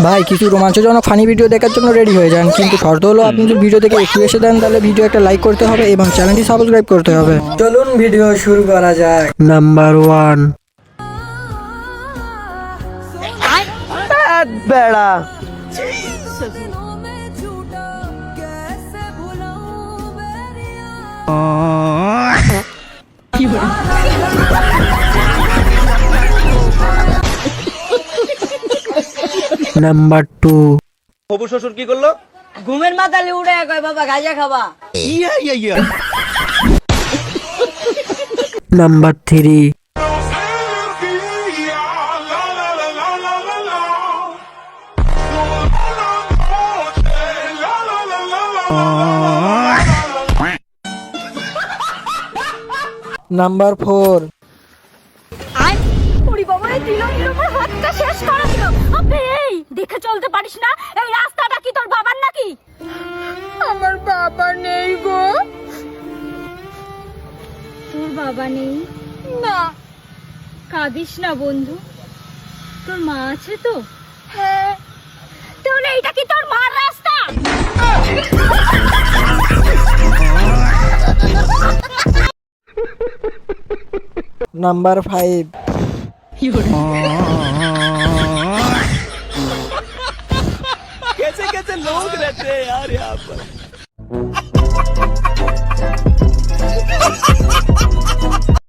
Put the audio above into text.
ভাই কিছু রোমাঞ্চজনক funny video দেখার জন্য রেডি হয়ে যান, কিন্তু শর্ত হলো আপনি যদি ভিডিও থেকে একটু এসে দেন তাহলে ভিডিও একটা লাইক করতে হবে এবং চ্যানেলটি সাবস্ক্রাইব করতে হবে। চলুন ভিডিও শুরু করা যাক। নাম্বার 1। বেড়া নাম্বার 2। হবু শ্বশুর কি করলো? ঘুমের মাথালে উড়ে কয় বাবা গাঁজা খাবা। নাম্বার 3। নাম্বার 4। ওরে বাবা, এই দিল আমার হাতটা শেষ করে দিল। আবে এই দেখে চলতে পারিস না? এই রাস্তাটা কি তোর বাবার নাকি? আমার বাবা নেই গো। তোর বাবা নেই? না। কাঁদিস না বন্ধু, তোর মা আছে তো? হ্যাঁ। তাহলে এইটা কি তোর মার রাস্তা? নাম্বার 5। कैसे कैसे लोग रहते हैं यार यहाँ पर।